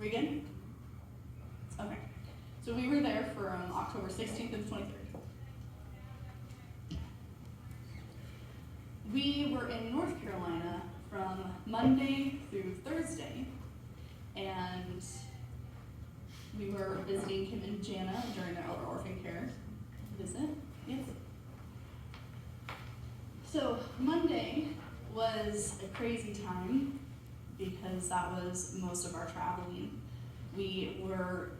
We good? Okay. So we were there from October 16th and 23rd. We were in North Carolina from Monday through Thursday, and we were visiting Kim and Jana during their elder orphan care visit. Yes. So Monday was a crazy time because that was most of our traveling. We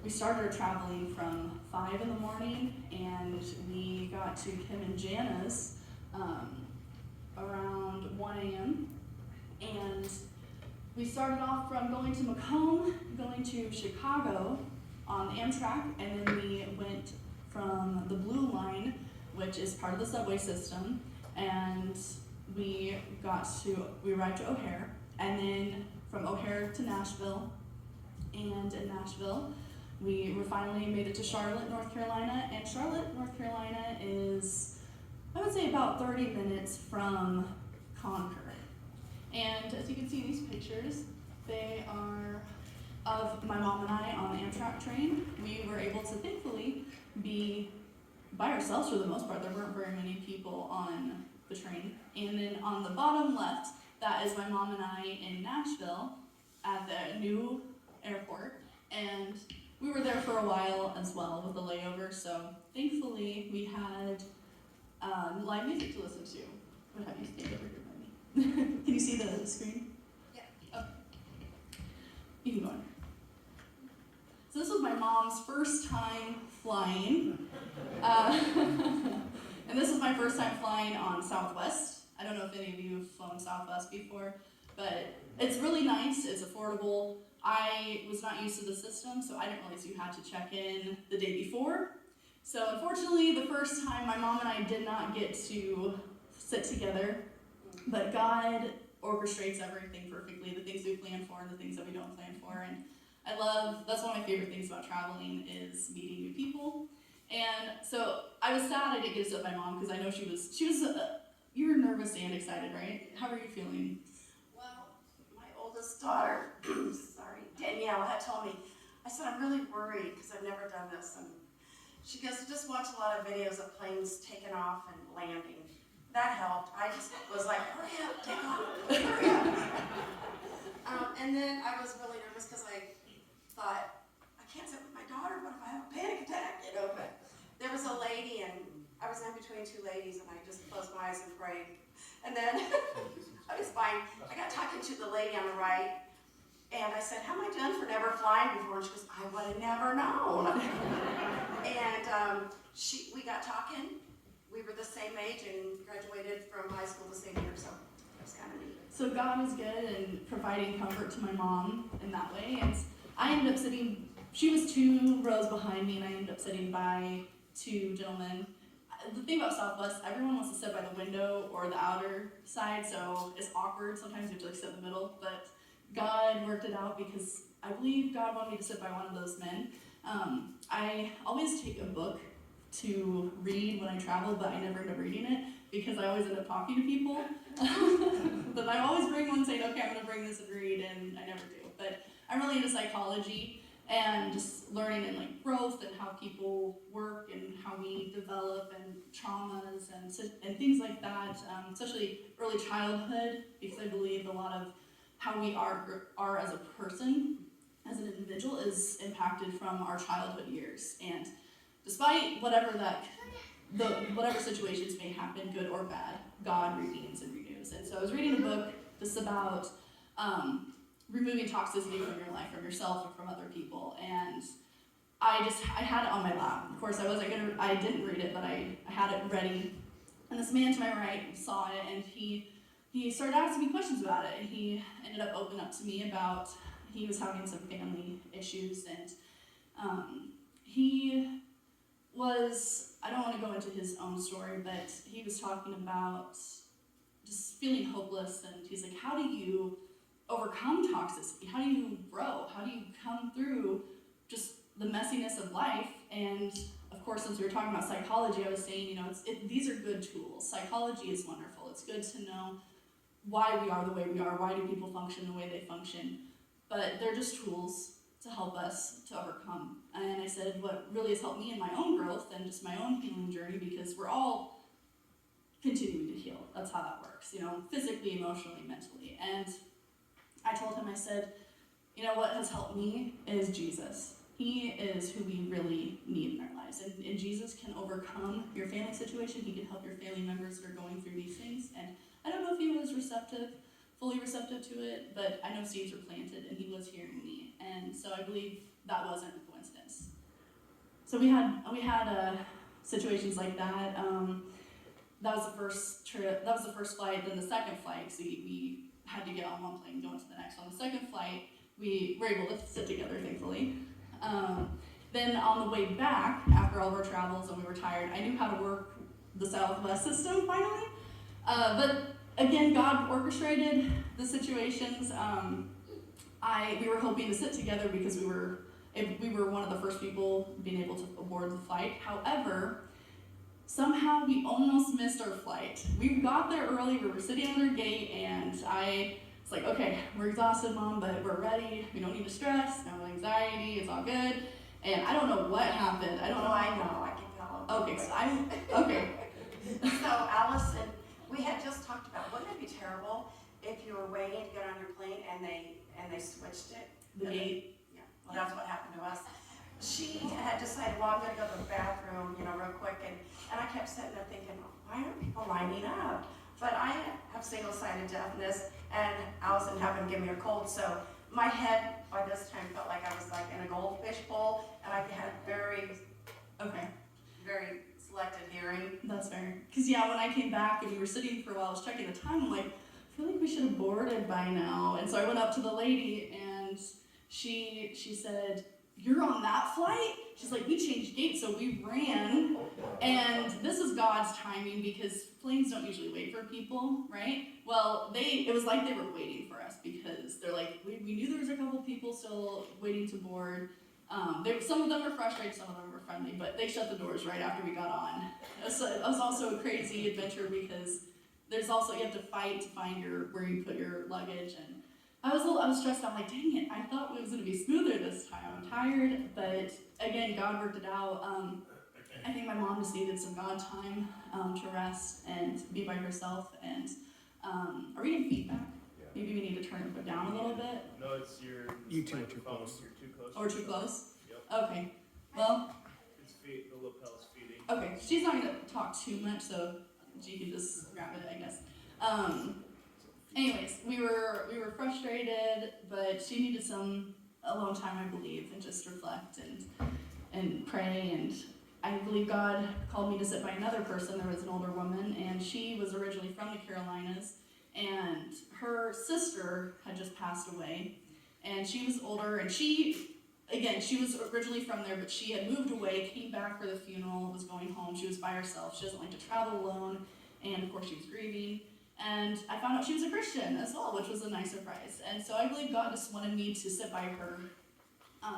started our traveling from 5 in the morning, and we got to Kim and Jana's around 1 a.m. And we started off from going to Macomb, going to Chicago on Amtrak, and then we went from the Blue Line, which is part of the subway system, and we arrived to O'Hare, and then from O'Hare to Nashville, and in Nashville, we finally made it to Charlotte, North Carolina, and Charlotte, North Carolina is, I would say, about 30 minutes from Concord. And as you can see in these pictures, they are of my mom and I on the Amtrak train. We were able to thankfully be by ourselves for the most part. There weren't very many people on the train. And then on the bottom left, that is my mom and I in Nashville at the new airport. And we were there for a while as well with the layover. So thankfully we had live music to listen to. I'm gonna have you stand over here by me. Can you see the screen? Yeah. Okay. You can go on. So this was my mom's first time flying. And this was my first time flying on Southwest. I don't know if any of you have flown Southwest before, but it's really nice, it's affordable. I was not used to the system, so I didn't realize you had to check in the day before. So unfortunately, the first time my mom and I did not get to sit together, but God orchestrates everything perfectly, the things we plan for and the things that we don't plan for. And that's one of my favorite things about traveling is meeting new people. And so I was sad I didn't get to sit with my mom because I know she was you were nervous and excited, right? How are you feeling? Well, my oldest daughter, Danielle, had told me, I said, I'm really worried because I've never done this. And she goes, just watch a lot of videos of planes taking off and landing. That helped. I just was like, hurry up, take off, hurry up. And then I was really nervous because I thought, I can't sit with my daughter, what if I have a panic attack, but there was a lady, and I was in between two ladies, and I just closed my eyes and prayed. And then I was fine. I got talking to the lady on the right, and I said, how am I doing for never flying before? And she goes, I would have never known. And we got talking. We were the same age and graduated from high school the same year, so it was kind of neat. So God is good and providing comfort to my mom in that way. And I ended up sitting, she was 2 rows behind me, and I ended up sitting by 2 gentlemen. The thing about Southwest, everyone wants to sit by the window or the outer side, so it's awkward. Sometimes you have to sit in the middle, but God worked it out because I believe God wanted me to sit by one of those men. I always take a book to read when I travel, but I never end up reading it because I always end up talking to people. But I always bring one saying, okay, I'm going to bring this and read, and I never do. But I'm really into psychology and just learning and growth and how people work and how we develop and traumas and things like that, especially early childhood, because I believe a lot of how we are as a person, as an individual, is impacted from our childhood years. And despite whatever situations may happen, good or bad, God redeems and renews. And so I was reading a book just about removing toxicity from your life, from yourself, and from other people. And I had it on my lap. Of course, I didn't read it, but I had it ready. And this man to my right saw it, and he started asking me questions about it. And he ended up opening up to me about he was having some family issues, and he was, I don't want to go into his own story, but he was talking about just feeling hopeless, and he's like, how do you overcome toxicity? How do you grow? How do you come through just the messiness of life? And of course, since we were talking about psychology, I was saying, these are good tools. Psychology is wonderful. It's good to know why we are the way we are. Why do people function the way they function? But they're just tools. to help us to overcome. And I said, what really has helped me in my own growth and just my own healing journey, because we're all continuing to heal. That's how that works, physically, emotionally, mentally. And I told him, I said, what has helped me is Jesus. He is who we really need in our lives. And Jesus can overcome your family situation. He can help your family members that are going through these things. And I don't know if he was fully receptive to it, but I know seeds were planted and he was hearing me. And so I believe that wasn't a coincidence. So we had situations like that. That was the first trip. That was the first flight. Then the second flight, so we had to get on one plane, go into the next. On the second flight, we were able to sit together, thankfully. Then on the way back, after all of our travels and we were tired, I knew how to work the Southwest system finally. But again, God orchestrated the situations. We were hoping to sit together because we were one of the first people being able to board the flight. However, somehow we almost missed our flight. We got there early, we were sitting at our gate, and I was like, okay, we're exhausted, Mom, but we're ready. We don't need to stress, no anxiety, it's all good. And I don't know what happened. I don't know. I know, I can tell. Okay, okay. So Allison, we had just talked about, wouldn't it be terrible if you were waiting to get on your plane and they switched it? The gate. Yeah, well, that's what happened to us. She had decided, well, I'm gonna go to the bathroom, real quick, and I kept sitting there thinking, why are people lining up? But I have single-sided deafness, and Allison happened to give me a cold, so my head by this time felt like I was like in a goldfish bowl, and I had very selective hearing. That's fair. Because when I came back and we were sitting for a while, I was checking the time, I'm like, I feel like we should have boarded by now. And so I went up to the lady, and she said, you're on that flight? She's like, we changed gates, so we ran. And this is God's timing, because planes don't usually wait for people, right? Well, it was like they were waiting for us, because they're like, we knew there was a couple people still waiting to board. Some of them were frustrated, some of them were friendly, but they shut the doors right after we got on. It was also a crazy adventure, because you have to fight to find where you put your luggage, and I was stressed out. I'm like, dang it, I thought it was going to be smoother this time. I'm tired, but again, God worked it out. I think my mom just needed some God time to rest and be by herself. And are we getting feedback? Yeah. Maybe we need to turn it down a little bit. No, it's your. You two are too close. You're too close. Or too close? Yep. Okay. Well. It's the lapel's feeding. Okay. She's not going to talk too much, so she can just grab it, I guess. Anyways, we were frustrated, but she needed alone time, I believe, and just reflect and pray. And I believe God called me to sit by another person. There was an older woman, and she was originally from the Carolinas, and her sister had just passed away, and she was older, and she was originally from there, but she had moved away, came back for the funeral, was going home. She was by herself. She doesn't like to travel alone, and of course she was grieving. And I found out she was a Christian as well, which was a nice surprise. And so I believe God just wanted me to sit by her,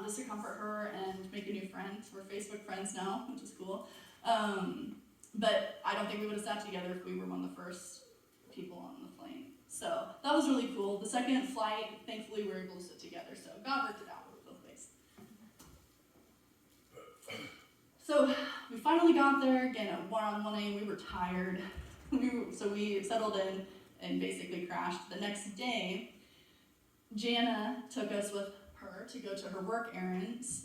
just to comfort her and make a new friend. We're Facebook friends now, which is cool. But I don't think we would have sat together if we were one of the first people on the plane. So that was really cool. The second flight, thankfully, we were able to sit together. So God worked it out both ways. So we finally got there, again, at 1 a.m. We were tired. So we settled in and basically crashed. The next day, Jana took us with her to go to her work errands.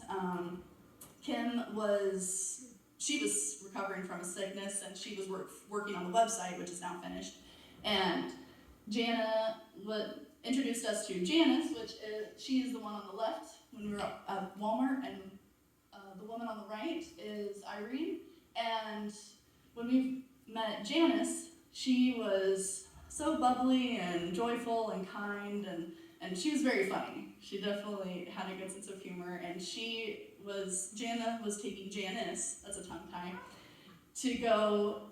Kim was recovering from a sickness, and she was working on the website, which is now finished. And Jana introduced us to Janice, she is the one on the left when we were at Walmart, and the woman on the right is Irene. And when we met Janice, she was so bubbly and joyful and kind, and she was very funny. She definitely had a good sense of humor, and Jana was taking Janice, that's a tongue tie, to go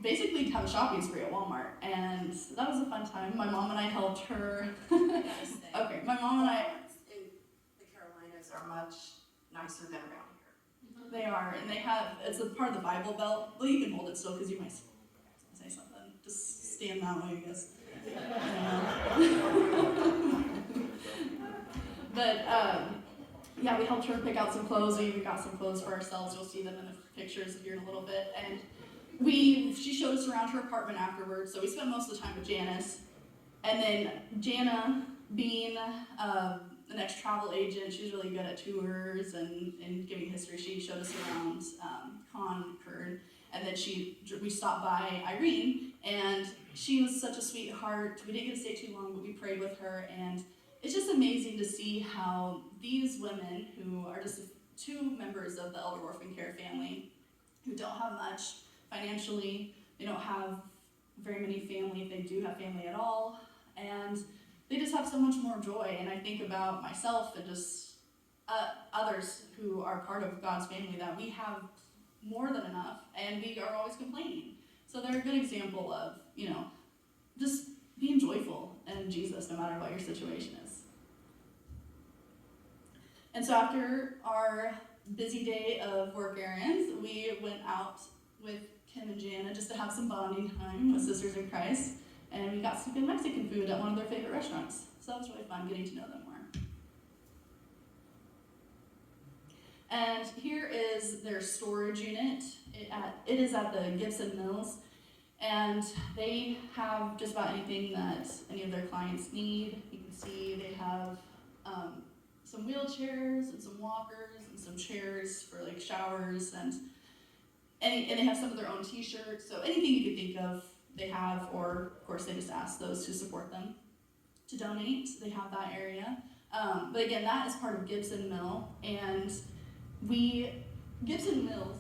basically have a shopping spree at Walmart, and that was a fun time. My mom and I helped her. Okay, my mom and I. The Carolinas are much nicer than around here. They are, and it's a part of the Bible Belt. Well, you can hold it still because you might say something. Just stand that way, I guess. But yeah, we helped her pick out some clothes. We even got some clothes for ourselves. You'll see them in the pictures here in a little bit. And she showed us around her apartment afterwards. So we spent most of the time with Janice. And then Jana, being an ex-travel agent, she's really good at tours and giving history. She showed us around Concord. And then we stopped by Irene, and she was such a sweetheart. We didn't get to stay too long, but we prayed with her, and it's just amazing to see how these women, who are just two members of the Elder Orphan Care family, who don't have much financially, they don't have very many family, if they do have family at all, and they just have so much more joy. And I think about myself and just others who are part of God's family, that we have more than enough, and we are always complaining. So they're a good example of, just being joyful in Jesus no matter what your situation is. And so after our busy day of work errands, we went out with Kim and Jana just to have some bonding time with Sisters in Christ, and we got some good Mexican food at one of their favorite restaurants. So that was really fun getting to know them more. And here is their storage unit. It is at the Gibson Mills, and they have just about anything that any of their clients need. You can see they have some wheelchairs and some walkers and some chairs for like showers, and they have some of their own t-shirts. So anything you could think of, they have, or of course they just ask those who support them to donate. They have that area. But again, that is part of Gibson Mill, and Gibson Mills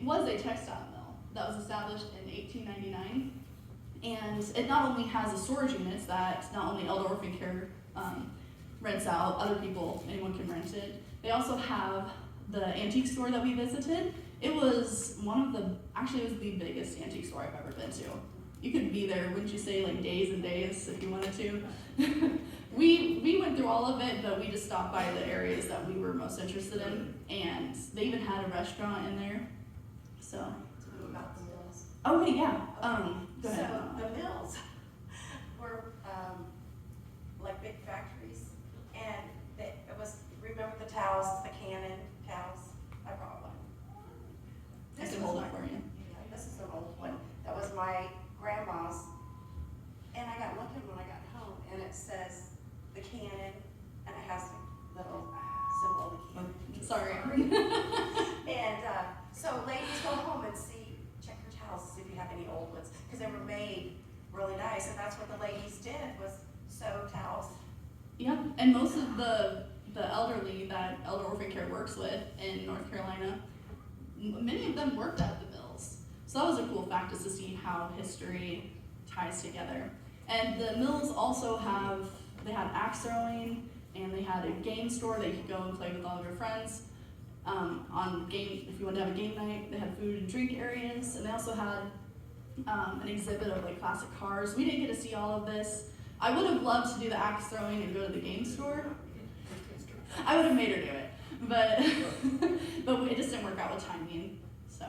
was a textile mill that was established in 1899, and it not only has the storage units that not only Elder Orphan Care rents out, other people, anyone can rent it. They also have the antique store that we visited. It was it was the biggest antique store I've ever been to. You could be there, wouldn't you say, like days and days if you wanted to. We went through all of it, but we just stopped by the areas that we were most interested in, and they even had a restaurant in there. So. About the mills. Okay, yeah. Go ahead. So the mills were like big factories, and remember the towels, the Cannon towels? I brought one. I can hold it for you. Yeah, this is an old one. That was my grandma's. And I got looking when I got home, and it says the Cannon, and it has a little symbol of the Cannon. Sorry. And so ladies, go home and check your towels, see if you have any old ones, because they were made really nice, and that's what the ladies did, was sew towels. Yeah, and most of the elderly that Elder Orphan Care works with in North Carolina, many of them worked at the mills. So that was a cool fact, just to see how history ties together. And the mills also had axe throwing, and they had a game store that you could go and play with all of your friends. If you wanted to have a game night, they had food and drink areas, and they also had an exhibit of like classic cars. We didn't get to see all of this. I would have loved to do the axe throwing and go to the game store. I would have made her do it, but it just didn't work out with timing. So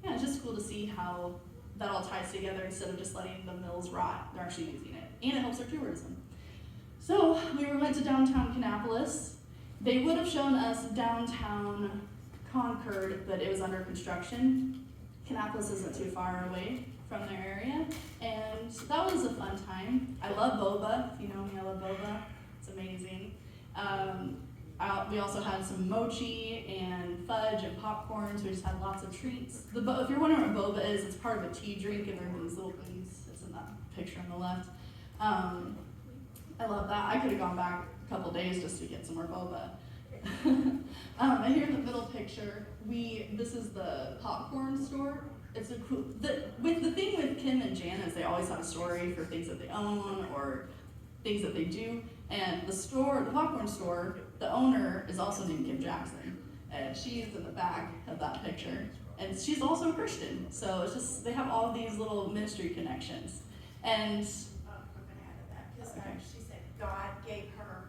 yeah, it's just cool to see how that all ties together instead of just letting the mills rot. They're actually using it, and it helps their tourism. So we went to downtown Kannapolis. They would have shown us downtown Concord, but it was under construction. Kannapolis isn't too far away from their area, and that was a fun time. I love boba. If you know me, I love boba. It's amazing. We also had some mochi and fudge and popcorn, so we just had lots of treats. If you're wondering what boba is, it's part of a tea drink, and there are these little things. It's in that picture on the left. I love that. I could have gone back a couple days just to get some more boba. And here in the middle picture, this is the popcorn store. It's the thing with Kim and Jana is they always have a story for things that they own or things that they do. And the popcorn store, the owner is also named Kim Jackson, and she's in the back of that picture. And she's also a Christian, so it's just they have all these little ministry connections. And I'm going to add to that, because she said God gave her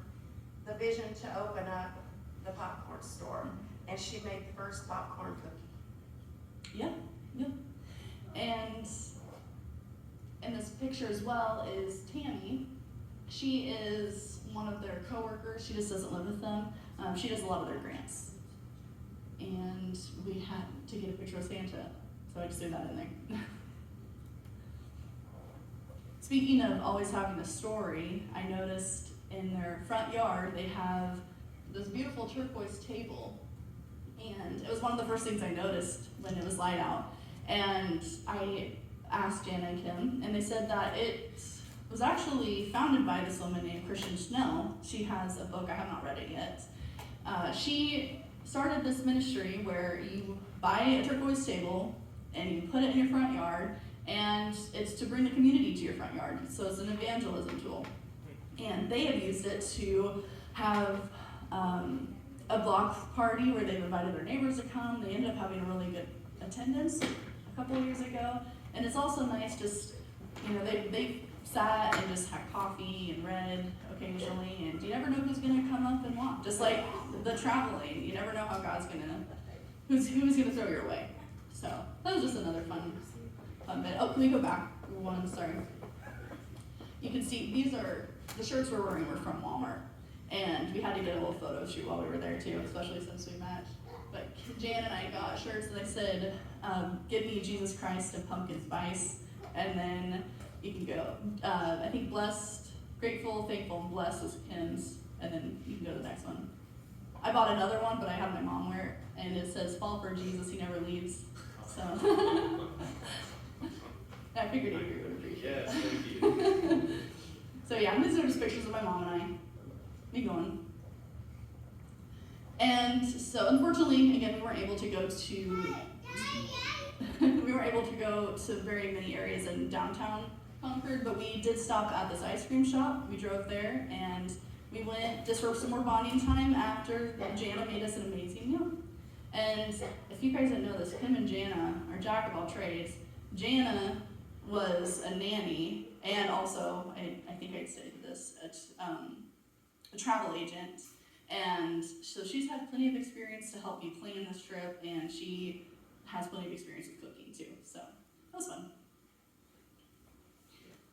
the vision to open up the popcorn store, and she made the first popcorn cookie. Yep. And in this picture as well is Tammy, She is one of their coworkers. She just doesn't live with them. She does a lot of their grants. And we had to get a picture of Santa, so I just threw that in there. Speaking of always having a story, I noticed in their front yard they have this beautiful turquoise table. And it was one of the first things I noticed when it was light out. And I asked Jana and Kim, and they said that it was actually founded by this woman named Christian Snell. She has a book, I have not read it yet. She started this ministry where you buy a turquoise table and you put it in your front yard, and it's to bring the community to your front yard. So it's an evangelism tool. And they have used it to have a block party where they've invited their neighbors to come. They ended up having a really good attendance a couple of years ago. And it's also nice just, they sat and just had coffee and read occasionally, and you never know who's gonna come up and walk. Just like the traveling, you never know how God's who's gonna throw your way. So that was just another fun bit. Oh, can we go back one? Sorry. You can see these are the shirts we're wearing were from Walmart, and we had to get a little photo shoot while we were there too, especially since we matched. But Jan and I got shirts and they said, "Give me Jesus Christ and pumpkin spice," and then you can go. I think blessed, grateful, thankful, and blessed was Kim's, and then you can go to the next one. I bought another one, but I had my mom wear it, and it says, "Fall for Jesus, he never leaves." So I figured Avery would appreciate it. Yes, thank you. So yeah, these are just pictures of my mom and I. Me going. And so unfortunately, again, we weren't able to go to very many areas in downtown Concord, but we did stop at this ice cream shop. We drove there and we went just for some more bonding time after Jana made us an amazing meal. And if you guys didn't know this, Kim and Jana are jack of all trades. Jana was a nanny and also, I think I'd say this, a travel agent. And so she's had plenty of experience to help me plan this trip, and she has plenty of experience with cooking too. So that was fun.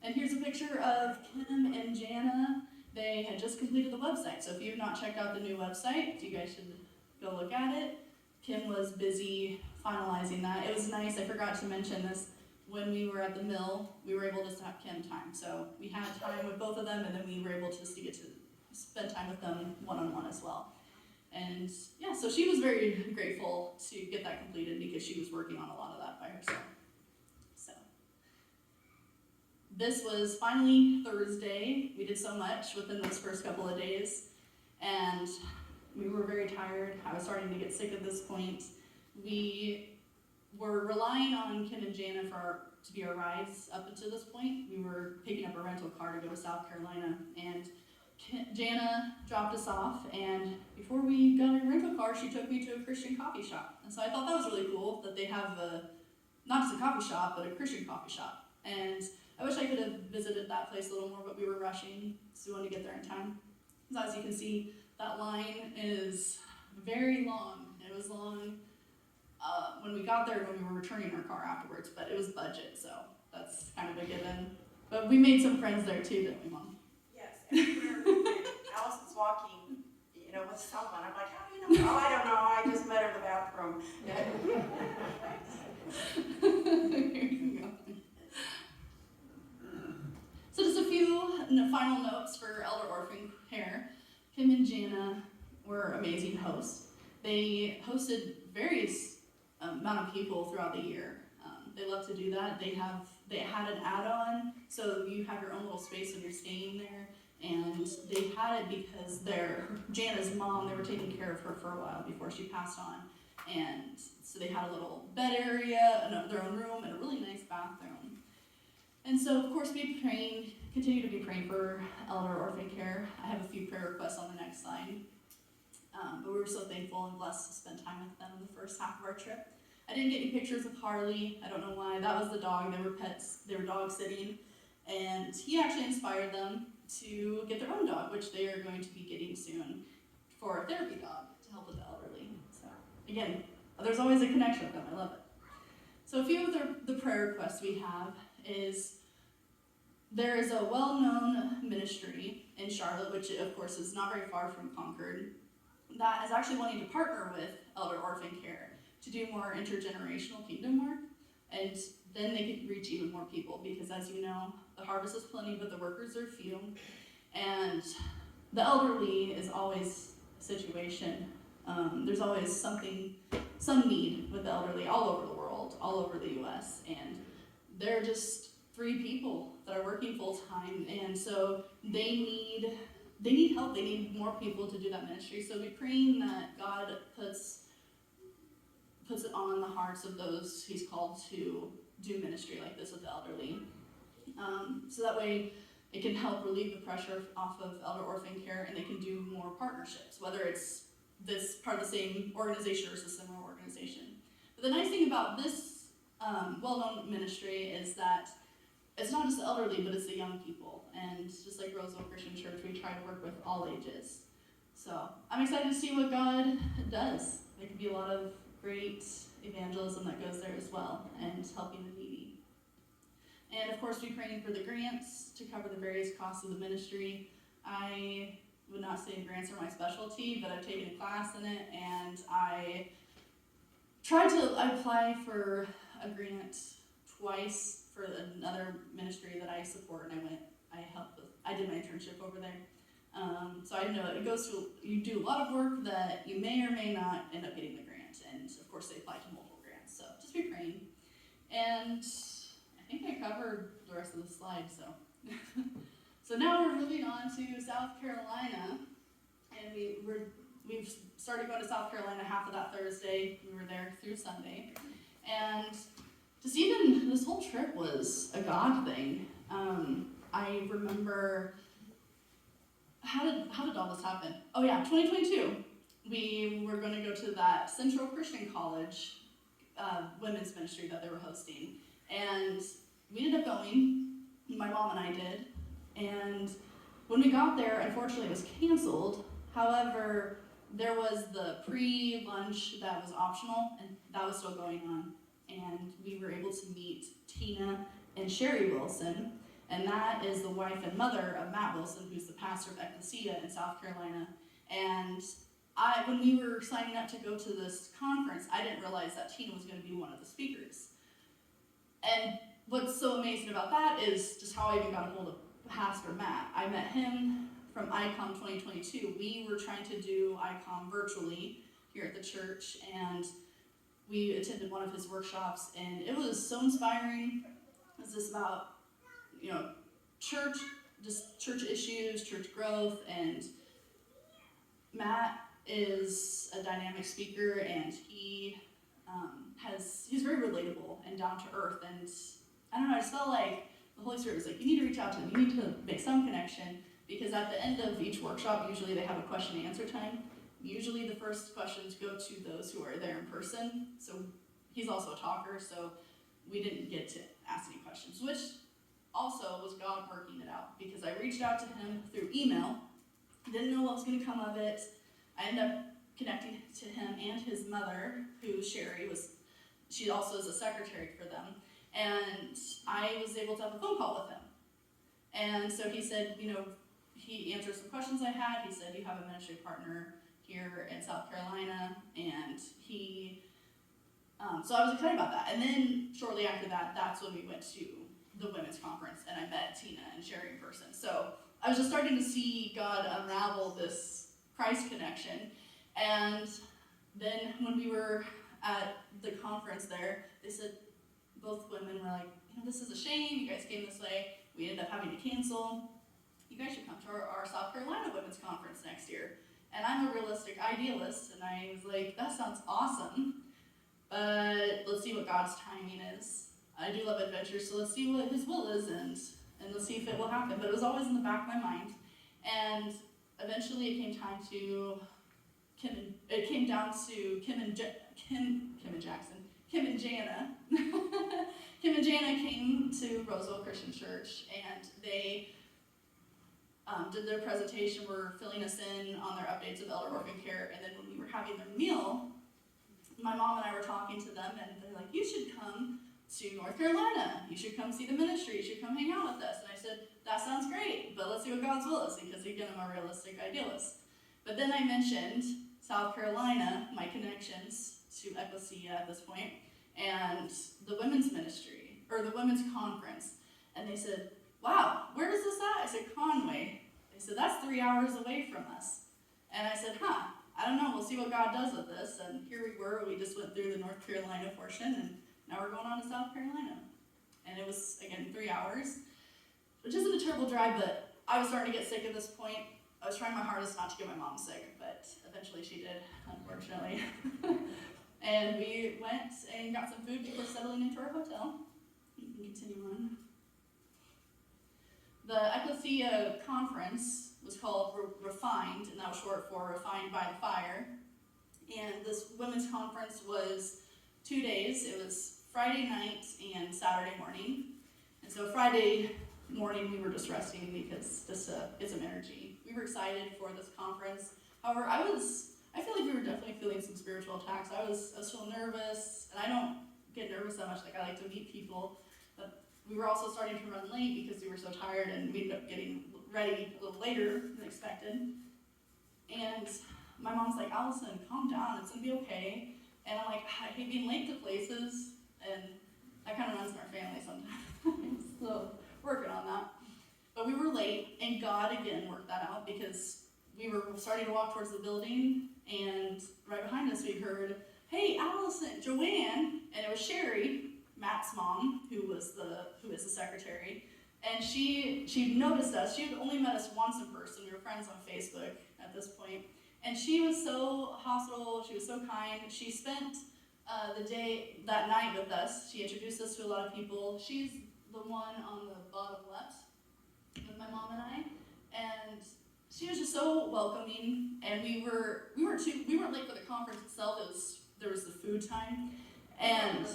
And here's a picture of Kim and Jana. They had just completed the website. So if you've not checked out the new website, you guys should go look at it. Kim was busy finalizing that. It was nice, I forgot to mention this, when we were at the mill, we were able just to have Kim time. So we had time with both of them, and then we were able to just to get to spend time with them one-on-one as well. And yeah, so she was very grateful to get that completed because she was working on a lot of that by herself. So this was finally Thursday. We did so much within those first couple of days, and we were very tired. I was starting to get sick at this point. We were relying on Kim and Jana to be our rides up until this point. We were picking up a rental car to go to South Carolina, and Jana dropped us off, and before we got in a rental car, she took me to a Christian coffee shop. And so I thought that was really cool that they have not just a coffee shop, but a Christian coffee shop. And I wish I could have visited that place a little more, but we were rushing, so we wanted to get there in time. So as you can see, that line is very long. It was long when we got there, when we were returning our car afterwards, but it was budget, so that's kind of a given. But we made some friends there too, didn't we, Mom? Yes, and Alice was walking, with someone. I'm like, how do you know? Oh, I don't know. I just met her in the bathroom. Here you go. So just a few final notes for Elder Orphan Care. Kim and Jana were amazing hosts. They hosted various amount of people throughout the year. They love to do that. They had an add-on, so you have your own little space when you're staying there. And they had it because Jana's mom, they were taking care of her for a while before she passed on. And so they had a little bed area, their own room, and a really nice bathroom. And so, of course, continue to be praying for Elder Orphan Care. I have a few prayer requests on the next slide. But we were so thankful and blessed to spend time with them in the first half of our trip. I didn't get any pictures of Harley. I don't know why. That was the dog. They were pets. They were dog sitting. And he actually inspired them to get their own dog, which they are going to be getting soon for a therapy dog to help with the elderly. So again, there's always a connection with them. I love it. So a few of the prayer requests we have is there is a well-known ministry in Charlotte, which of course is not very far from Concord, that is actually wanting to partner with Elder Orphan Care to do more intergenerational kingdom work, and then they could reach even more people, because as you know, the harvest is plenty, but the workers are few, and the elderly is always a situation. There's always some need with the elderly all over the world, all over the U.S., and they're just 3 people that are working full time, and so they need help. They need more people to do that ministry. So we're praying that God puts it on the hearts of those He's called to do ministry like this with the elderly. So that way it can help relieve the pressure off of Elder Orphan Care, and they can do more partnerships, whether it's this part of the same organization or it's a similar organization. But the nice thing about this well-known ministry is that it's not just the elderly, but it's the young people. And just like Roseville Christian Church, we try to work with all ages. So I'm excited to see what God does. There could be a lot of great evangelism that goes there as well, and helping the needy. And of course, we're praying for the grants to cover the various costs of the ministry. I would not say grants are my specialty, but I've taken a class in it, and I tried to apply for a grant twice for another ministry that I support, and I did my internship over there. So I know it goes through, you do a lot of work that you may or may not end up getting the grant, and of course they apply to multiple grants, so just be praying. And I think I covered the rest of the slide, so. So now we're moving on to South Carolina, and we've started going to South Carolina half of that Thursday. We were there through Sunday, and just even this whole trip was a God thing. I remember, how did all this happen? Oh yeah, 2022. We were going to go to that Central Christian College women's ministry that they were hosting, and we ended up going. My mom and I did, and when we got there, unfortunately, it was canceled. However, there was the pre-lunch that was optional, and that was still going on. And we were able to meet Tina and Sherry Wilson, and that is the wife and mother of Matt Wilson, who's the pastor of Ecclesia in South Carolina. And when we were signing up to go to this conference, I didn't realize that Tina was going to be one of the speakers. And what's so amazing about that is just how I even got a hold of Pastor Matt. I met him from ICOM 2022. We were trying to do ICOM virtually here at the church, and we attended one of his workshops, and it was so inspiring. It was just about, church issues, church growth, and Matt is a dynamic speaker, and he's very relatable and down to earth, and I don't know, I just felt like the Holy Spirit was like, you need to reach out to him, you need to make some connection, because at the end of each workshop, usually they have a question and answer time. Usually the first questions go to those who are there in person, so he's also a talker, so we didn't get to ask any questions, which also was God working it out, because I reached out to him through email, didn't know what was going to come of it. I ended up connecting to him and his mother, who Sherry she also is a secretary for them, and I was able to have a phone call with him. And so he said, he answered some questions I had. He said, you have a ministry partner here in South Carolina, and so I was excited about that. And then shortly after that, that's when we went to the women's conference, and I met Tina and Sherry in person. So I was just starting to see God unravel this Christ connection. And then when we were at the conference there, they said, both women were like, this is a shame, you guys came this way. We ended up having to cancel. You guys should come to our South Carolina Women's Conference next year. And I'm a realistic idealist, and I was like, that sounds awesome, but let's see what God's timing is. I do love adventure, so let's see what His will is, and let's see if it will happen. But it was always in the back of my mind. And eventually it came down to Kim and Jackson. Kim and Jana. Kim and Jana came to Roseville Christian Church, and they did their presentation, were filling us in on their updates of Elder Orphan Care, and then when we were having their meal, my mom and I were talking to them, and they're like, you should come to North Carolina. You should come see the ministry. You should come hang out with us. And I said, that sounds great, but let's see what God's will is, because again, I'm a realistic idealist. But then I mentioned South Carolina, my connections to Ecclesia at this point, and the women's ministry, or the women's conference. And they said, wow, where is this at? I said, Conway. They said, that's 3 hours away from us. And I said, I don't know, we'll see what God does with this. And here we were, we just went through the North Carolina portion, and now we're going on to South Carolina. And it was, again, 3 hours, which isn't a terrible drive, but I was starting to get sick at this point. I was trying my hardest not to get my mom sick, but eventually she did, unfortunately. And we went and got some food before settling into our hotel. You can continue on. The Ecclesia conference was called Refined, and that was short for Refined by the Fire. And this women's conference was 2 days. It was Friday night and Saturday morning. And so Friday morning we were just resting because just get some energy. We were excited for this conference. However, I feel like we were definitely feeling some spiritual attacks. I was feeling nervous, and I don't get nervous that much. Like, I like to meet people. But we were also starting to run late because we were so tired, and we ended up getting ready a little later than expected. And my mom's like, Allison, calm down, it's gonna be okay. And I'm like, I hate being late to places, and that kind of runs in our family sometimes. So, working on that. But we were late, and God again worked that out, because we were starting to walk towards the building, and right behind us we heard, hey, Allison, Joanne, and it was Sherry, Matt's mom, who is the secretary, and she noticed us. She had only met us once in person. We were friends on Facebook at this point, and she was so hospitable. She was so kind. She spent the day that night with us. She introduced us to a lot of people. She's the one on the bottom left with my mom and I, and she was just so welcoming. And we weren't late for the conference itself. There was the food time, and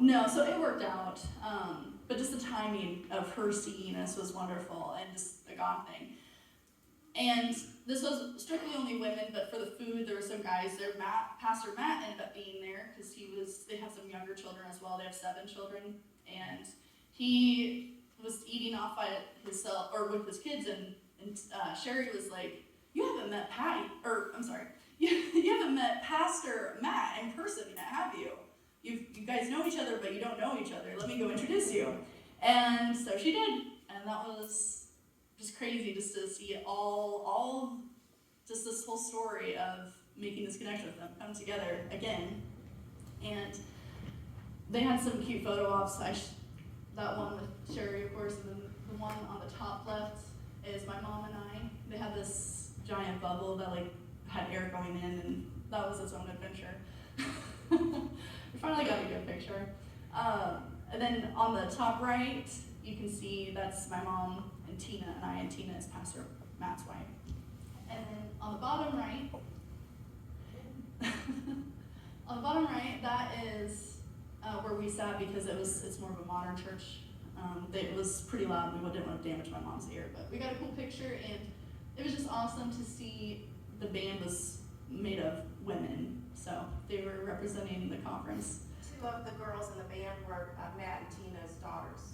no, so it worked out. But just the timing of her seeing us was wonderful, and just a God thing. And this was strictly only women, but for the food, there were some guys there. Pastor Matt ended up being there because they have some younger children as well. They have 7 children, and he was eating off by himself, or with his kids, and Sherry was like, you haven't met you haven't met Pastor Matt in person yet, have you? You guys know each other, but you don't know each other. Let me go introduce you. And so she did, and that was just crazy, just to see it all just this whole story of making this connection with them come together again. And they had some cute photo ops. That one with Sherry, of course, and then the one on the top left is my mom and I. They had this giant bubble that had air going in, and that was its own adventure. We finally got a good picture. And then on the top right, you can see that's my mom and Tina and I, and Tina is Pastor Matt's wife. And then on the bottom right, that is where we sat, because it's more of a modern church. It was pretty loud. We didn't want to damage my mom's ear, but we got a cool picture, and it was just awesome to see. The band was made of women, so they were representing the conference. 2 of the girls in the band were Matt and Tina's daughters,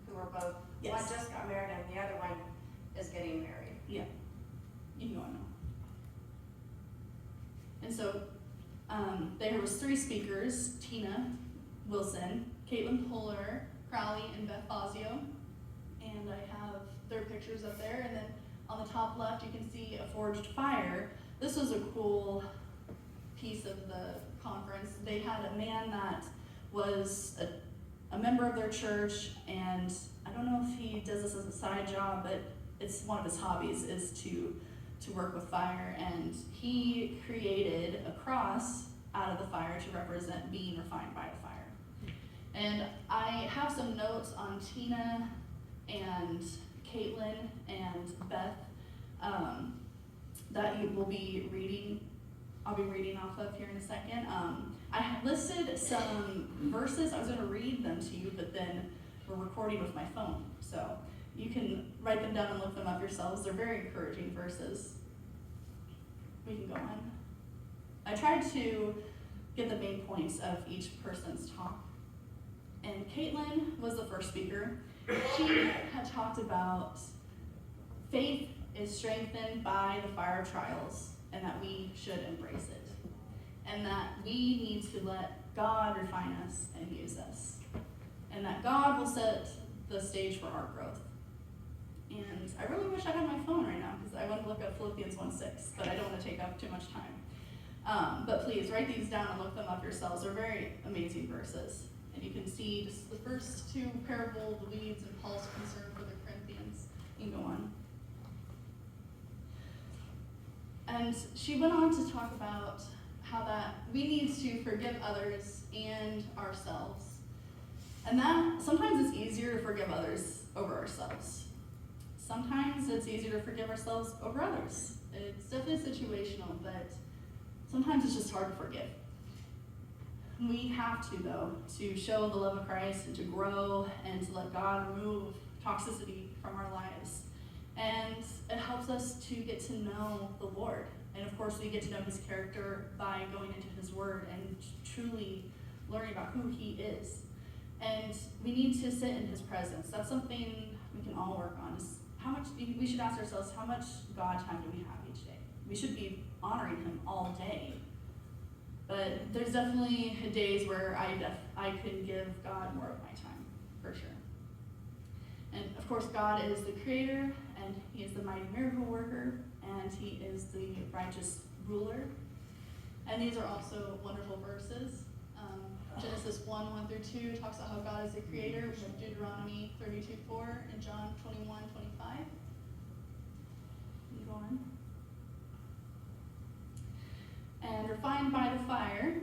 who were both, Yes. one just got married and the other one is getting married. Yeah, you can go on now. And so there was 3 speakers: Tina Wilson, Caitlin Puller, Crowley, and Beth Fazio. And I have their pictures up there. And then on the top left, you can see a forged fire. This was a cool piece of the conference. They had a man that was a member of their church, and I don't know if he does this as a side job, but it's one of his hobbies is to work with fire. And he created a cross out of the fire to represent being refined by the fire. And I have some notes on Tina and Caitlin and Beth that you will be reading. I'll be reading off of here in a second. I have listed some verses. I was going to read them to you, but then we're recording with my phone, so you can write them down and look them up yourselves. They're very encouraging verses. We can go on. I tried to get the main points of each person's talk. And Caitlin was the first speaker. She had talked about faith is strengthened by the fire of trials, and that we should embrace it. And that we need to let God refine us and use us. And that God will set the stage for our growth. And I really wish I had my phone right now, because I want to look up Philippians 1:6, but I don't want to take up too much time. But please write these down and look them up yourselves. They're very amazing verses. And you can see just the first two parable, the weeds, and Paul's concern for the Corinthians. You can go on. And she went on to talk about how that we need to forgive others and ourselves. And that sometimes it's easier to forgive others over ourselves. Sometimes it's easier to forgive ourselves over others. It's definitely situational, but sometimes it's just hard to forgive. We have to, though, to show the love of Christ and to grow and to let God remove toxicity from our lives. And it helps us to get to know the Lord. And of course, we get to know his character by going into his word and truly learning about who he is. And we need to sit in his presence. That's something we can all work on. Is how much we should ask ourselves, how much God time do we have each day? We should be honoring him all day. But there's definitely days where I could give God more of my time, for sure. And of course, God is the creator, and he is the mighty miracle worker, and he is the righteous ruler. And these are also wonderful verses. Genesis 1:1-2 talks about how God is the creator. We have Deuteronomy 32:4 and John 21:25. You go on. And refined by the fire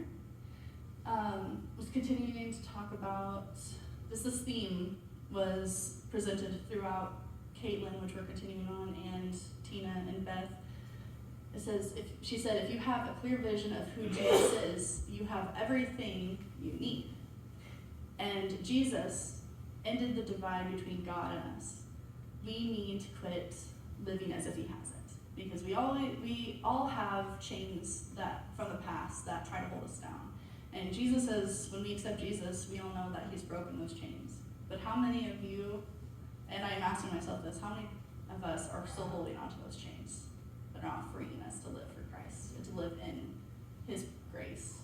was continuing to talk about this theme was presented throughout Caitlin, which we're continuing on, and Tina and Beth. It says, she said, if you have a clear vision of who Jesus is, you have everything you need. And Jesus ended the divide between God and us. We need to quit living as if he hasn't, because we all have chains that from the past that try to hold us down. And Jesus says, when we accept Jesus, we all know that he's broken those chains. But how many of you, and I'm asking myself this, how many of us are still holding on to those chains that are not freeing us to live for Christ and to live in his grace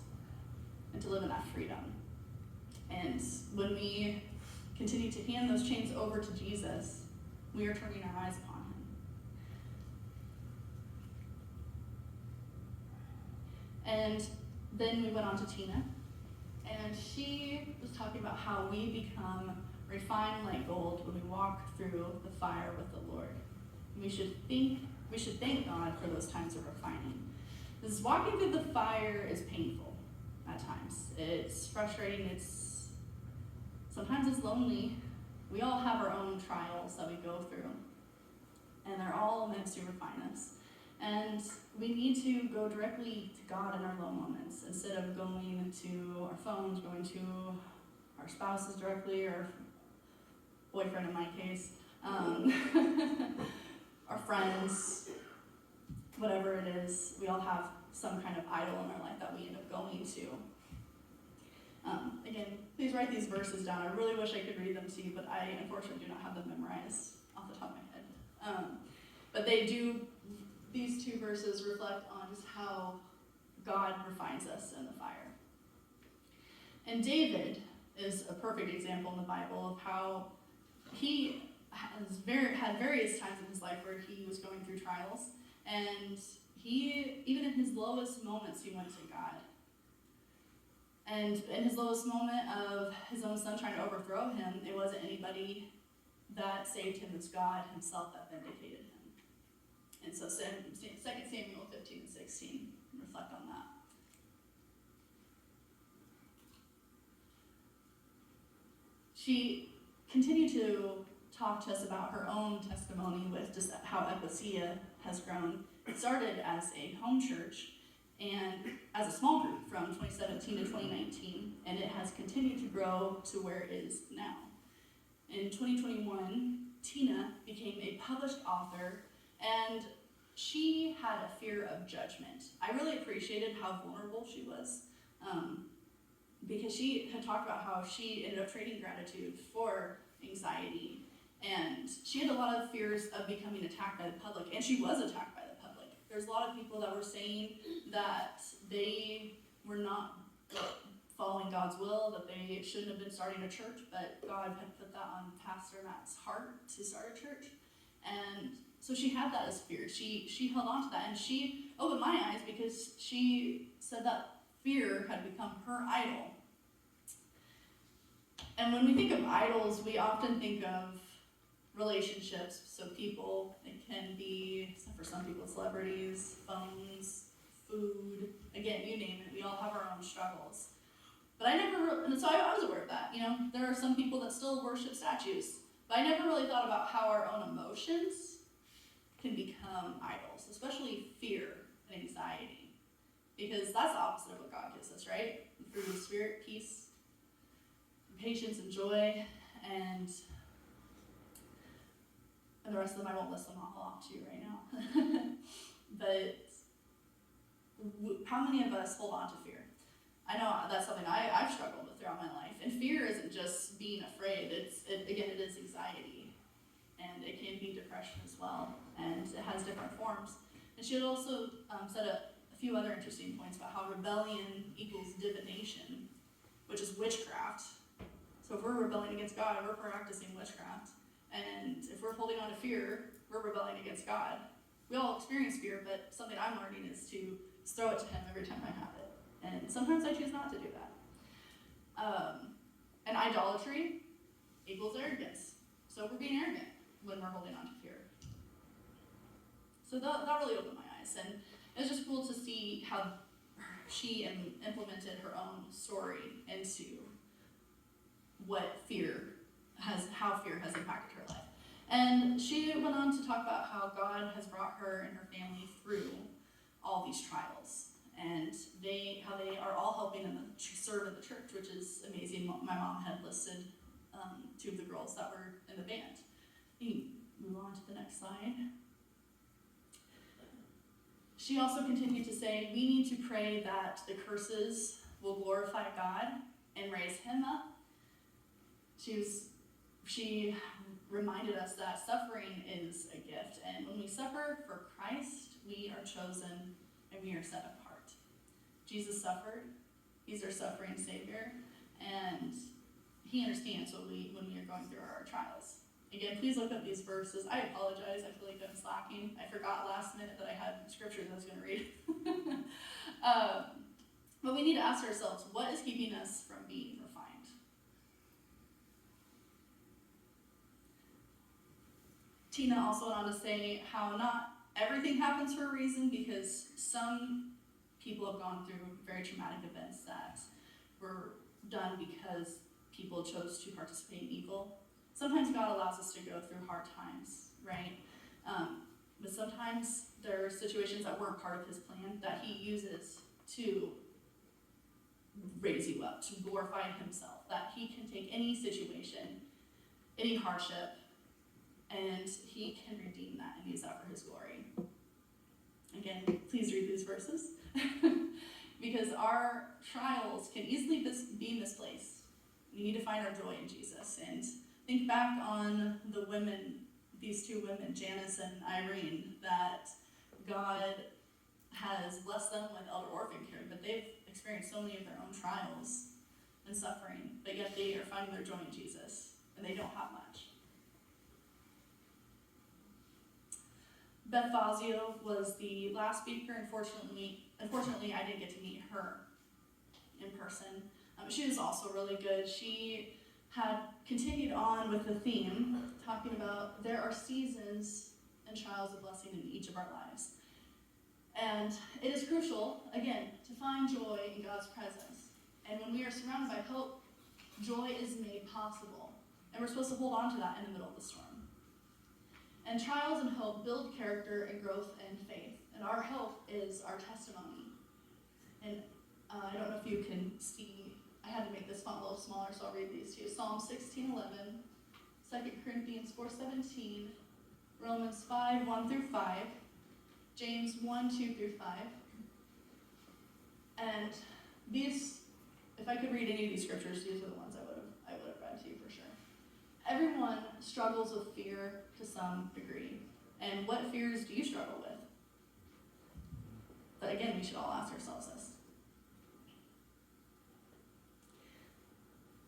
and to live in that freedom? And when we continue to hand those chains over to Jesus, we are turning our eyes upon him. And then we went on to Tina, and she was talking about how we become refined like gold when we walk through the fire with the Lord. We should thank God for those times of refining. Because walking through the fire is painful at times. It's frustrating, sometimes it's lonely. We all have our own trials that we go through, and they're all meant to refine us. And we need to go directly to God in our low moments instead of going to our phones, going to our spouses directly, or boyfriend in my case, our friends, whatever it is. We all have some kind of idol in our life that we end up going to. Again, please write these verses down. I really wish I could read them to you, but I unfortunately do not have them memorized off the top of my head. But these two verses reflect on just how God refines us in the fire. And David is a perfect example in the Bible of how he had various times in his life where he was going through trials, and even in his lowest moments, he went to God. And in his lowest moment of his own son trying to overthrow him, it wasn't anybody that saved him, it's God himself that vindicated him. And so 2 Samuel 15-16, reflect on that. She continued to talk to us about her own testimony with just how Ecclesia has grown. It started as a home church and as a small group from 2017 to 2019, and it has continued to grow to where it is now. In 2021, Tina became a published author, and she had a fear of judgment. I really appreciated how vulnerable she was. because she had talked about how she ended up trading gratitude for anxiety. And she had a lot of fears of becoming attacked by the public, and she was attacked by the public. There's a lot of people that were saying that they were not following God's will, that they shouldn't have been starting a church, but God had put that on Pastor Matt's heart to start a church. And so she had that as fear. She held on to that, and she opened my eyes because she said that fear had become her idol. And when we think of idols, we often think of relationships, so people. It can be, for some people, celebrities, phones, food, again, you name it. We all have our own struggles. But and so I was aware of that. There are some people that still worship statues, but I never really thought about how our own emotions can become idols, especially fear and anxiety, because that's the opposite of what God gives us, right? The fruit of the Spirit, peace, patience, and joy, and the rest of them I won't list them all off to you right now. But how many of us hold on to fear? I know that's something I've struggled with throughout my life. And fear isn't just being afraid. It is anxiety. And it can be depression as well. And it has different forms. And she had also said a few other interesting points about how rebellion equals divination, which is witchcraft. So if we're rebelling against God, we're practicing witchcraft. And if we're holding on to fear, we're rebelling against God. We all experience fear, but something I'm learning is to throw it to Him every time I have it. And sometimes I choose not to do that. And idolatry equals arrogance. So we're being arrogant when we're holding on to fear. So that really opened my eyes. And it was just cool to see how she implemented her own story into how fear has impacted her life. And she went on to talk about how God has brought her and her family through all these trials, and how they are all helping serve in the church, which is amazing. My mom had listed two of the girls that were in the band. You can move on to the next slide. She also continued to say, we need to pray that the curses will glorify God and raise Him up. She reminded us that suffering is a gift, and when we suffer for Christ, we are chosen and we are set apart. Jesus suffered. He's our suffering Savior, and He understands when we are going through our trials. Again, please look up these verses. I apologize. I feel like I'm slacking. I forgot last minute that I had scriptures I was going to read. But we need to ask ourselves, what is keeping us from being refined? Tina also went on to say how not everything happens for a reason, because some people have gone through very traumatic events that were done because people chose to participate in evil. Sometimes God allows us to go through hard times, right? But sometimes there are situations that weren't part of His plan that He uses to raise you up, to glorify Himself, that He can take any situation, any hardship, and He can redeem that and use that for His glory. Again, please read these verses. Because our trials can easily be misplaced. We need to find our joy in Jesus. And think back on these two women, Janice and Irene, that God has blessed them with elder orphan care, but they've experienced so many of their own trials and suffering, but yet they are finding their joy in Jesus, and they don't have much. Beth Fazio was the last speaker. Unfortunately, I didn't get to meet her in person. She was also really good. She had continued on with the theme, talking about there are seasons and trials of blessing in each of our lives. And it is crucial, again, to find joy in God's presence. And when we are surrounded by hope, joy is made possible. And we're supposed to hold on to that in the middle of the storm. And trials and hope build character and growth and faith. And our hope is our testimony. And I don't know if you can see, I had to make this font a little smaller, so I'll read these to you. Psalm 16:11, 2 Corinthians 4:17, Romans 5:1-5, James 1:2-5. And these, if if I could read any of these scriptures, these are the ones I would have read to you for sure. Everyone struggles with fear to some degree. And what fears do you struggle with? But again, we should all ask ourselves this.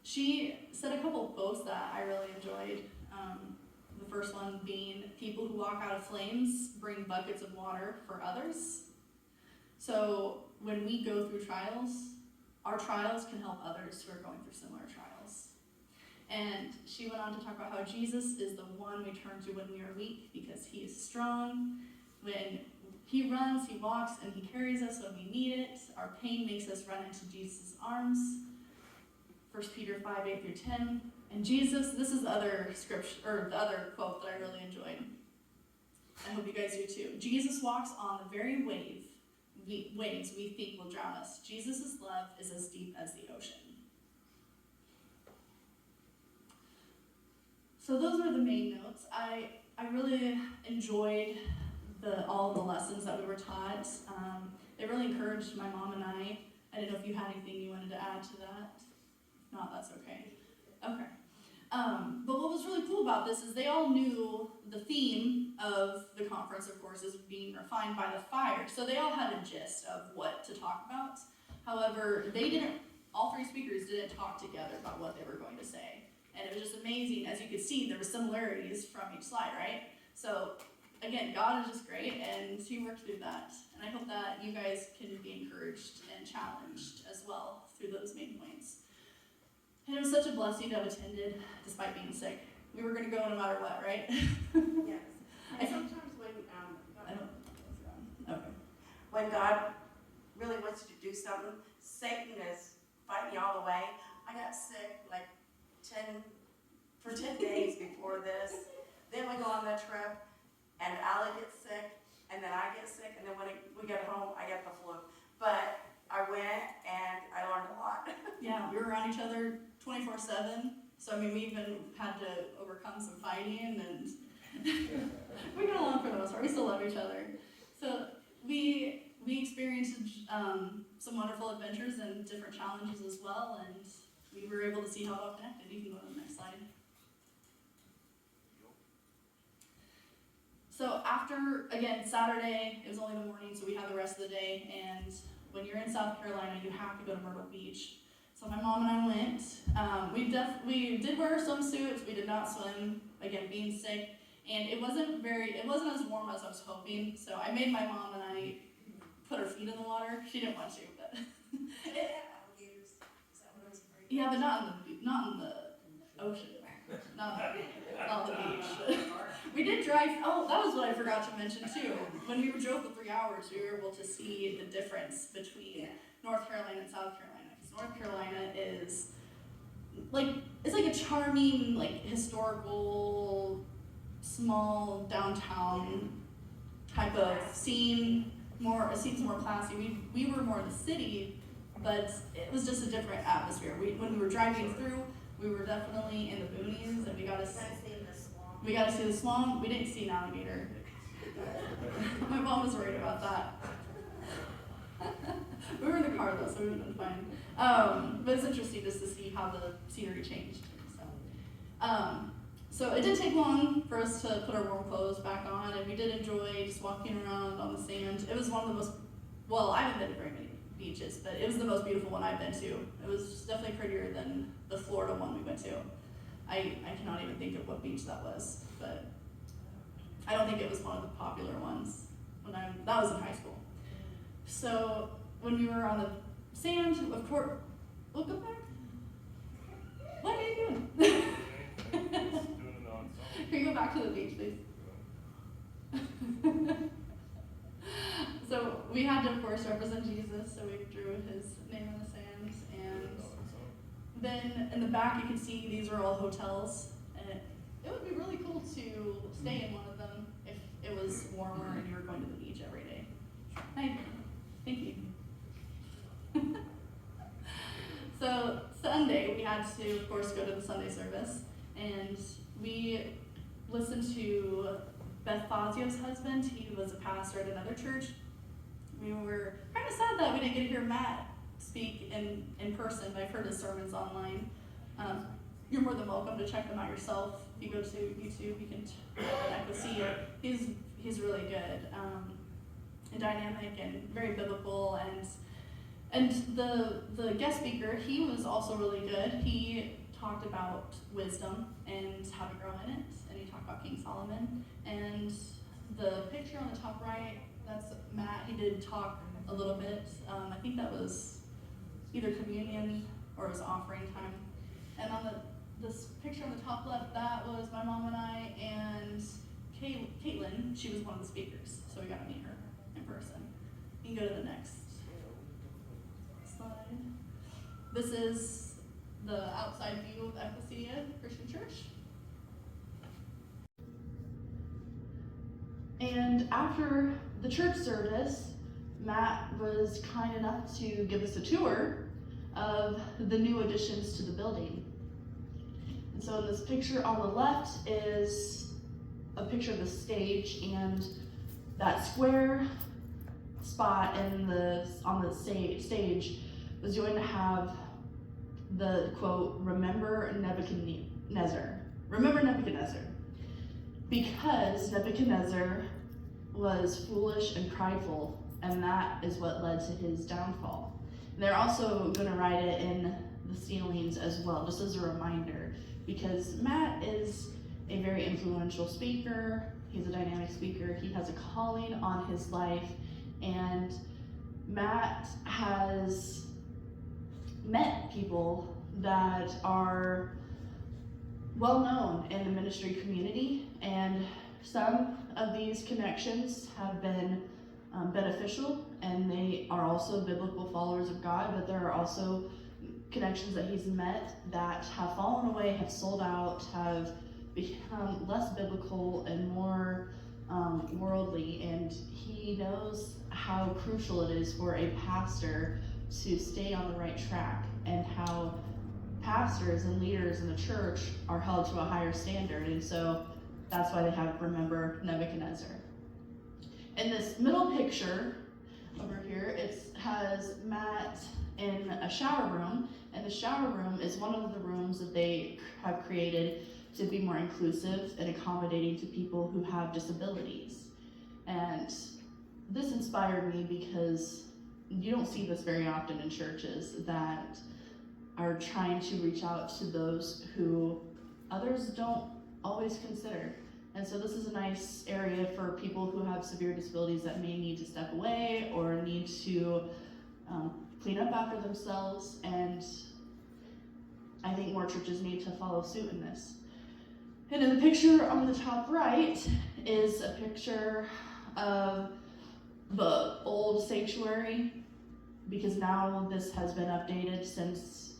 She said a couple of quotes that I really enjoyed. The first one being, people who walk out of flames bring buckets of water for others. So when we go through trials, our trials can help others who are going through similar trials. And she went on to talk about how Jesus is the one we turn to when we are weak because he is strong. When he runs, he walks, and he carries us when we need it. Our pain makes us run into Jesus' arms. 1 Peter 5:8-10. And Jesus, this is the other scripture, or the other quote that I really enjoyed. I hope you guys do too. Jesus walks on the very waves we think will drown us. Jesus' love is as deep as the ocean. So those were the main notes. I really enjoyed all of the lessons that we were taught. They really encouraged my mom and I. I didn't know if you had anything you wanted to add to that. If not, that's okay. Okay. But what was really cool about this is they all knew the theme of the conference, of course, is being refined by the fire. So they all had a gist of what to talk about. However, all three speakers didn't talk together about what they were going to say. And it was just amazing. As you could see, there were similarities from each slide, right? So again, God is just great, and he worked through that. And I hope that you guys can be encouraged and challenged as well through those main points. And it was such a blessing to have attended, despite being sick. We were going to go no matter what, right? Yes. And sometimes when God really wants you to do something, Satan is fighting you all the way. I got sick like 10 days before this. Then we go on the trip, and Allie gets sick, and then I get sick, and then when we get home, I get the flu. But I went, and I learned a lot. Yeah, we were around each other 24/7. So, I mean, we even had to overcome some fighting, and we got along for the most part. We still love each other. So, we experienced some wonderful adventures and different challenges as well, and we were able to see how it all connected. You can go to the next slide. So after, again, Saturday, it was only the morning, so we had the rest of the day, and when you're in South Carolina, you have to go to Myrtle Beach. So my mom and I went. We did wear swimsuits. We did not swim, again, being sick, and it wasn't as warm as I was hoping, so I made my mom and I put her feet in the water. She didn't want to, but yeah, but not in the ocean, not on the beach. We did drive. Oh, that was what I forgot to mention too. When we drove the 3 hours, we were able to see the difference between North Carolina and South Carolina. Because North Carolina is it's like a charming, like historical, small downtown type of scene. It seems more classy. We were more in the city, but it was just a different atmosphere. When we were driving through, we were definitely in the boonies, and we got to see the swamp. We didn't see an alligator. My mom was worried about that. We were in the car though, so we would have been fine. But it's interesting just to see how the scenery changed. So it didn't take long for us to put our warm clothes back on, and we did enjoy just walking around on the sand. It was one of the most, I haven't been to very many beaches, but it was the most beautiful one I've been to. It was definitely prettier than the Florida one we went to. I cannot even think of what beach that was, but I don't think it was one of the popular ones that was in high school. So when we were on the sand, of course, go back. What are you doing? Can you go back to the beach, please? So we had to, of course, represent Jesus, so we drew his name in the sand, and then in the back you can see these are all hotels, and it would be really cool to stay in one of them if it was warmer and you were going to the beach every day. Hi. Thank you. So Sunday we had to, of course, go to the Sunday service, and we listened to Beth Fazio's husband. He was a pastor at another church. We were kind of sad that we didn't get to hear Matt speak in person, but I've heard his sermons online. You're more than welcome to check them out yourself. If you go to YouTube, you can see it. He's really good, and dynamic and very biblical, and the guest speaker, he was also really good. He talked about wisdom and how to grow in it, and he talked about King Solomon. And the picture on the top right, that's Matt. He did talk a little bit. I think that was either communion or it was offering time. And on this picture on the top left, that was my mom and I, and Caitlin. She was one of the speakers, so we got to meet her in person. You can go to the next slide. This is the outside view of Ecclesia Christian Church. And after the church service, Matt was kind enough to give us a tour of the new additions to the building. And so in this picture on the left is a picture of the stage, and that square spot on the stage was going to have the quote, remember Nebuchadnezzar. Remember Nebuchadnezzar. Because Nebuchadnezzar was foolish and prideful, and that is what led to his downfall. And they're also going to write it in the ceilings as well, just as a reminder, because Matt is a very influential speaker. He's a dynamic speaker. He has a calling on his life, and Matt has met people that are well known in the ministry community, and some of these connections have been beneficial, and they are also biblical followers of God, but there are also connections that he's met that have fallen away, have sold out, have become less biblical and more worldly, and he knows how crucial it is for a pastor to stay on the right track, and how pastors and leaders in the church are held to a higher standard. And so that's why they have Remember Nebuchadnezzar. In this middle picture over here, it has Matt in a shower room, and the shower room is one of the rooms that they have created to be more inclusive and accommodating to people who have disabilities. And this inspired me because you don't see this very often in churches that are trying to reach out to those who others don't always consider. And so this is a nice area for people who have severe disabilities that may need to step away or need to clean up after themselves. And I think more churches need to follow suit in this. And in the picture on the top right is a picture of the old sanctuary, because now this has been updated since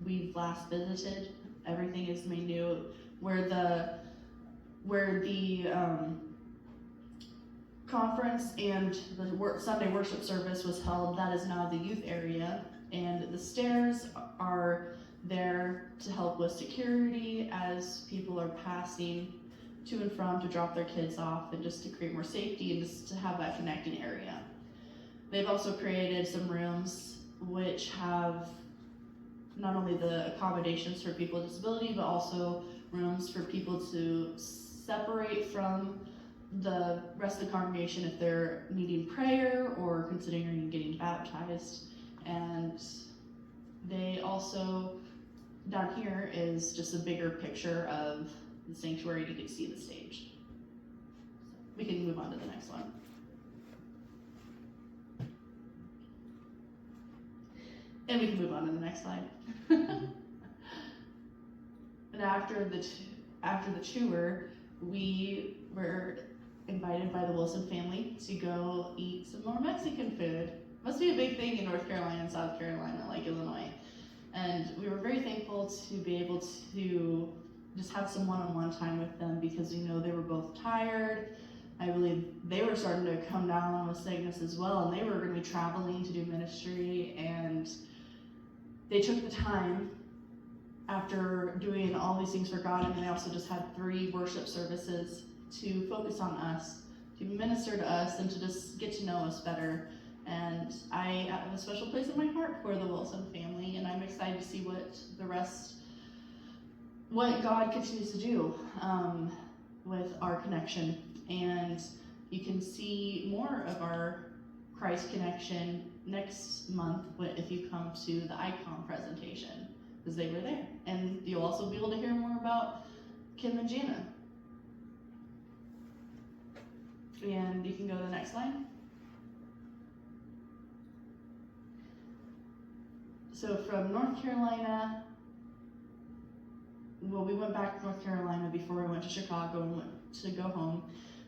we've last visited. Everything is made new. Where the conference and the Sunday worship service was held, that is now the youth area, and the stairs are there to help with security as people are passing to and from to drop their kids off, and just to create more safety and just to have that connecting area. They've also created some rooms which have not only the accommodations for people with disability, but also rooms for people to separate from the rest of the congregation if they're needing prayer or considering getting baptized. And they also, down here is just a bigger picture of the sanctuary. You can see the stage. We can move on to the next one. And we can move on to the next slide. And after the tour, we were invited by the Wilson family to go eat some more Mexican food. Must be a big thing in North Carolina and South Carolina, like Illinois. And we were very thankful to be able to just have some one-on-one time with them, because they were both tired. I believe they were starting to come down with sickness as well, and they were going to be traveling to do ministry, and they took the time after doing all these things for God, and they also just had 3 worship services to focus on us, to minister to us, and to just get to know us better. And I have a special place in my heart for the Wilson family, and I'm excited to see what God continues to do with our connection. And you can see more of our Christ connection next month if you come to the icon presentation, because they were there. And you'll also be able to hear more about Kim and Jana. And you can go to the next slide. So from North Carolina, well, we went back to North Carolina before we went to Chicago and went to go home.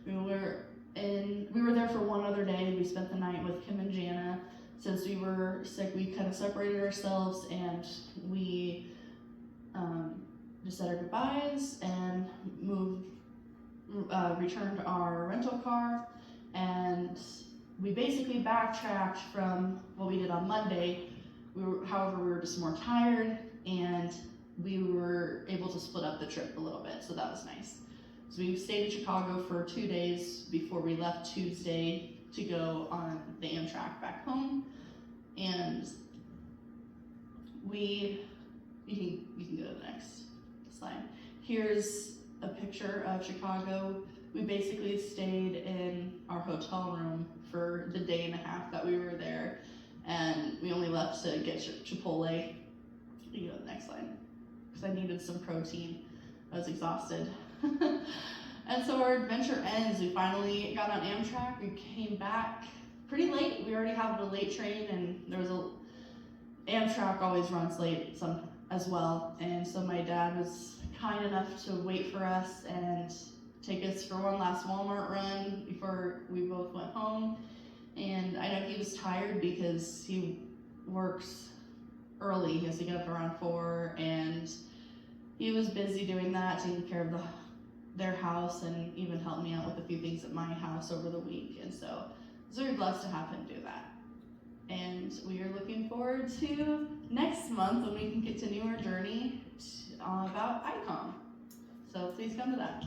We were there for one other day. We spent the night with Kim and Jana. Since we were sick, we kind of separated ourselves, and we just said our goodbyes and returned our rental car, and we basically backtracked from what we did on Monday. However, we were just more tired, and we were able to split up the trip a little bit, so that was nice. So we stayed in Chicago for 2 days before we left Tuesday to go on the Amtrak back home, and you can go to the next slide. Here's a picture of Chicago. We basically stayed in our hotel room for the day and a half that we were there, and we only left to get Chipotle. You can go to the next slide, because I needed some protein. I was exhausted. And so our adventure ends. We finally got on Amtrak. We came back pretty late. We already have a late train, and Amtrak always runs late as well. And so my dad was kind enough to wait for us and take us for one last Walmart run before we both went home. And I know he was tired because he works early. He has to get up around 4, and he was busy doing that, taking care of their house, and even helped me out with a few things at my house over the week. And so I was very blessed to have him do that. And we are looking forward to next month when we can continue our journey about ICOM. So please come to that.